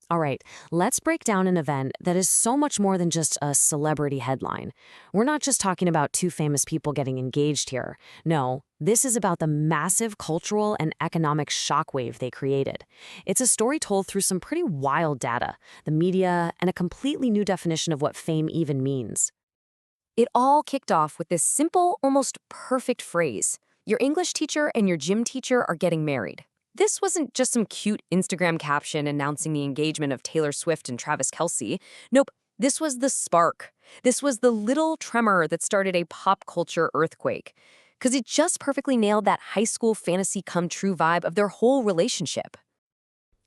All right, let's break down an event that is so much more than just a celebrity headline. We're not just talking about two famous people getting engaged here. No, this is about the massive cultural and economic shockwave they created. It's a story told through some pretty wild data, the media, and a completely new definition of what fame even means. It all kicked off with this simple, almost perfect phrase. Your English teacher and your gym teacher are getting married. This wasn't just some cute Instagram caption announcing the engagement of Taylor Swift and Travis Kelce. Nope, this was the spark. This was the little tremor that started a pop culture earthquake. Because it just perfectly nailed that high school fantasy come true vibe of their whole relationship.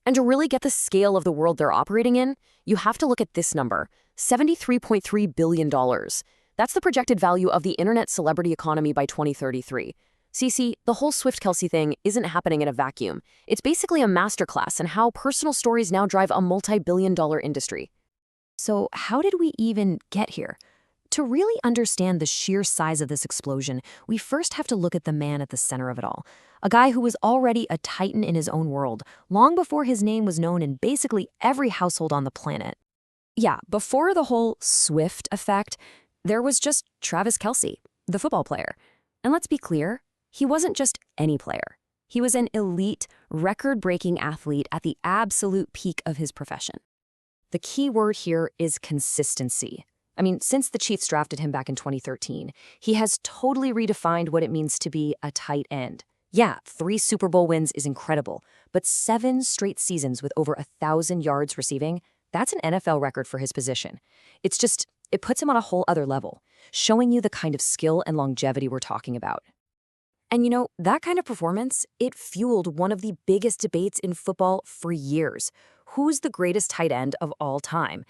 And to really get the scale of the world they're operating in, you have to look at this number, $73.3 billion. That's the projected value of the internet celebrity economy by 2033. Cece, the whole Swift-Kelce thing isn't happening in a vacuum. It's basically a masterclass in how personal stories now drive a multi-billion-dollar industry. So how did we even get here? To really understand the sheer size of this explosion, we first have to look at the man at the center of it all. A guy who was already a titan in his own world, long before his name was known in basically every household on the planet. Yeah, before the whole Swift effect, there was just Travis Kelce, the football player. And let's be clear, he wasn't just any player. He was an elite, record-breaking athlete at the absolute peak of his profession. The key word here is consistency. I mean, since the Chiefs drafted him back in 2013, he has totally redefined what it means to be a tight end. Yeah, 3 Super Bowl wins is incredible, but 7 straight seasons with over 1,000 yards receiving, that's an NFL record for his position. It puts him on a whole other level, showing you the kind of skill and longevity we're talking about. And you know, that kind of performance, it fueled one of the biggest debates in football for years. Who's the greatest tight end of all time?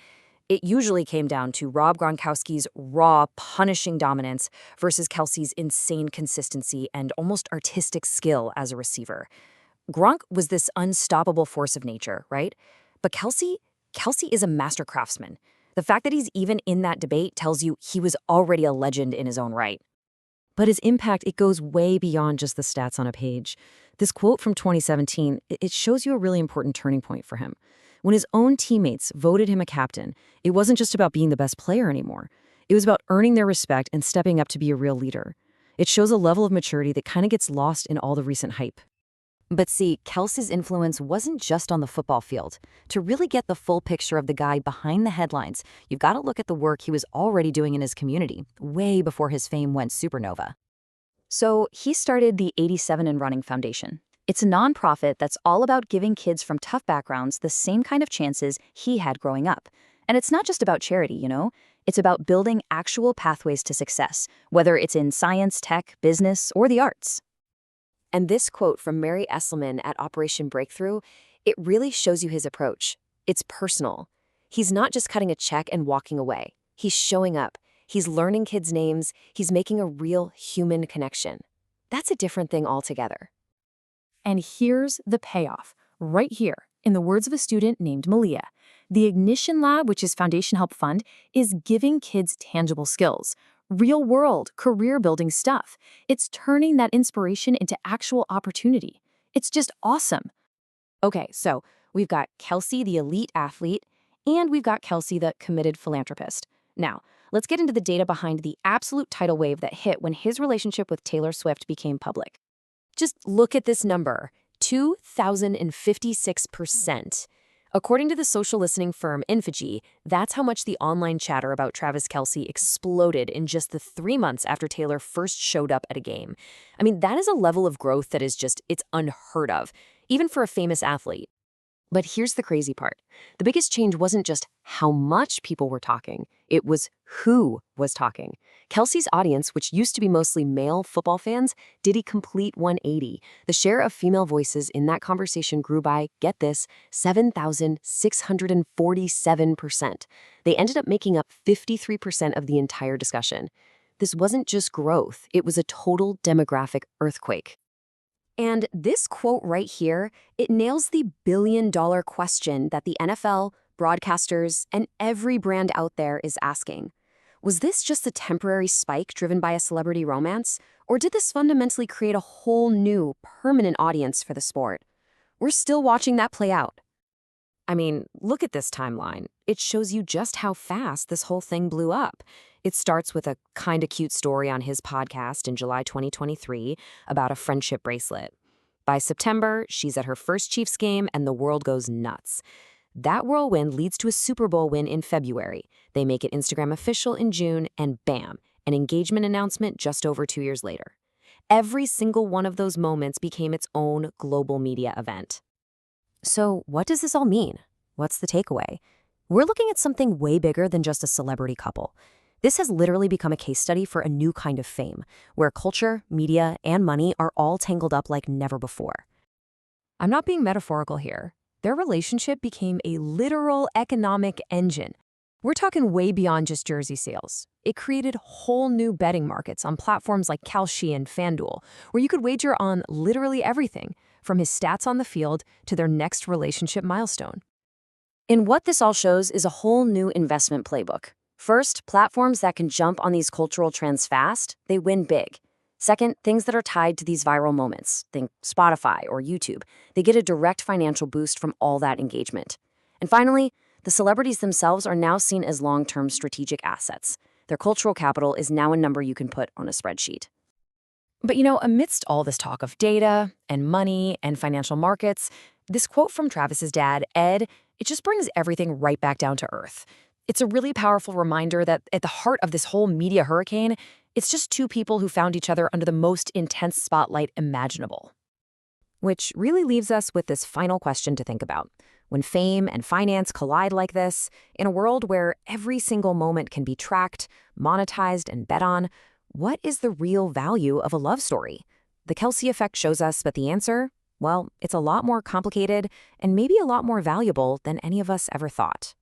It usually came down to Rob Gronkowski's raw, punishing dominance versus Kelce's insane consistency and almost artistic skill as a receiver. Gronk was this unstoppable force of nature, right? But Kelce is a master craftsman. The fact that he's even in that debate tells you he was already a legend in his own right. But his impact, it goes way beyond just the stats on a page. This quote from 2017, it shows you a really important turning point for him. When his own teammates voted him a captain, it wasn't just about being the best player anymore. It was about earning their respect and stepping up to be a real leader. It shows a level of maturity that kind of gets lost in all the recent hype. But see, Kelce's influence wasn't just on the football field. To really get the full picture of the guy behind the headlines, you've got to look at the work he was already doing in his community, way before his fame went supernova. So he started the 87 and Running Foundation. It's a nonprofit that's all about giving kids from tough backgrounds the same kind of chances he had growing up. And it's not just about charity, you know? It's about building actual pathways to success, whether it's in science, tech, business, or the arts. And this quote from Mary Esselman at Operation Breakthrough, it really shows you his approach. It's personal. He's not just cutting a check and walking away. He's showing up. He's learning kids' names. He's making a real human connection. That's a different thing altogether. And here's the payoff, right here, in the words of a student named Malia. The Ignition Lab, which is Foundation Help Fund, is giving kids tangible skills. Real-world, career-building stuff. It's turning that inspiration into actual opportunity. It's just awesome. Okay, so we've got Kelce, the elite athlete, and we've got Kelce, the committed philanthropist. Now, let's get into the data behind the absolute tidal wave that hit when his relationship with Taylor Swift became public. Just look at this number, 2,056%. According to the social listening firm Infogee, that's how much the online chatter about Travis Kelce exploded in just the 3 months after Taylor first showed up at a game. I mean, that is a level of growth that is it's unheard of, even for a famous athlete. But here's the crazy part. The biggest change wasn't just how much people were talking, it was who was talking. Kelce's audience, which used to be mostly male football fans, did a complete 180. The share of female voices in that conversation grew by, get this, 7,647%. They ended up making up 53% of the entire discussion. This wasn't just growth, it was a total demographic earthquake. And this quote right here, it nails the billion-dollar question that the NFL, broadcasters, and every brand out there is asking. Was this just a temporary spike driven by a celebrity romance, or did this fundamentally create a whole new, permanent audience for the sport? We're still watching that play out. I mean, look at this timeline. It shows you just how fast this whole thing blew up. It starts with a kinda cute story on his podcast in July 2023 about a friendship bracelet. By September, she's at her first Chiefs game and the world goes nuts. That whirlwind leads to a Super Bowl win in February. They make it Instagram official in June, and bam, an engagement announcement just over 2 years later. Every single one of those moments became its own global media event. So, what does this all mean? What's the takeaway? We're looking at something way bigger than just a celebrity couple. This has literally become a case study for a new kind of fame, where culture, media, and money are all tangled up like never before. I'm not being metaphorical here. Their relationship became a literal economic engine. We're talking way beyond just jersey sales. It created whole new betting markets on platforms like Kelce and FanDuel, where you could wager on literally everything, from his stats on the field to their next relationship milestone. And what this all shows is a whole new investment playbook. First, platforms that can jump on these cultural trends fast, they win big. Second, things that are tied to these viral moments, think Spotify or YouTube, they get a direct financial boost from all that engagement. And finally, the celebrities themselves are now seen as long-term strategic assets. Their cultural capital is now a number you can put on a spreadsheet. But amidst all this talk of data and money and financial markets, this quote from Travis's dad, Ed, it just brings everything right back down to earth. It's a really powerful reminder that at the heart of this whole media hurricane, it's just two people who found each other under the most intense spotlight imaginable. Which really leaves us with this final question to think about. When fame and finance collide like this, in a world where every single moment can be tracked, monetized, and bet on, what is the real value of a love story? The Kelce Effect shows us that the answer, well, it's a lot more complicated and maybe a lot more valuable than any of us ever thought.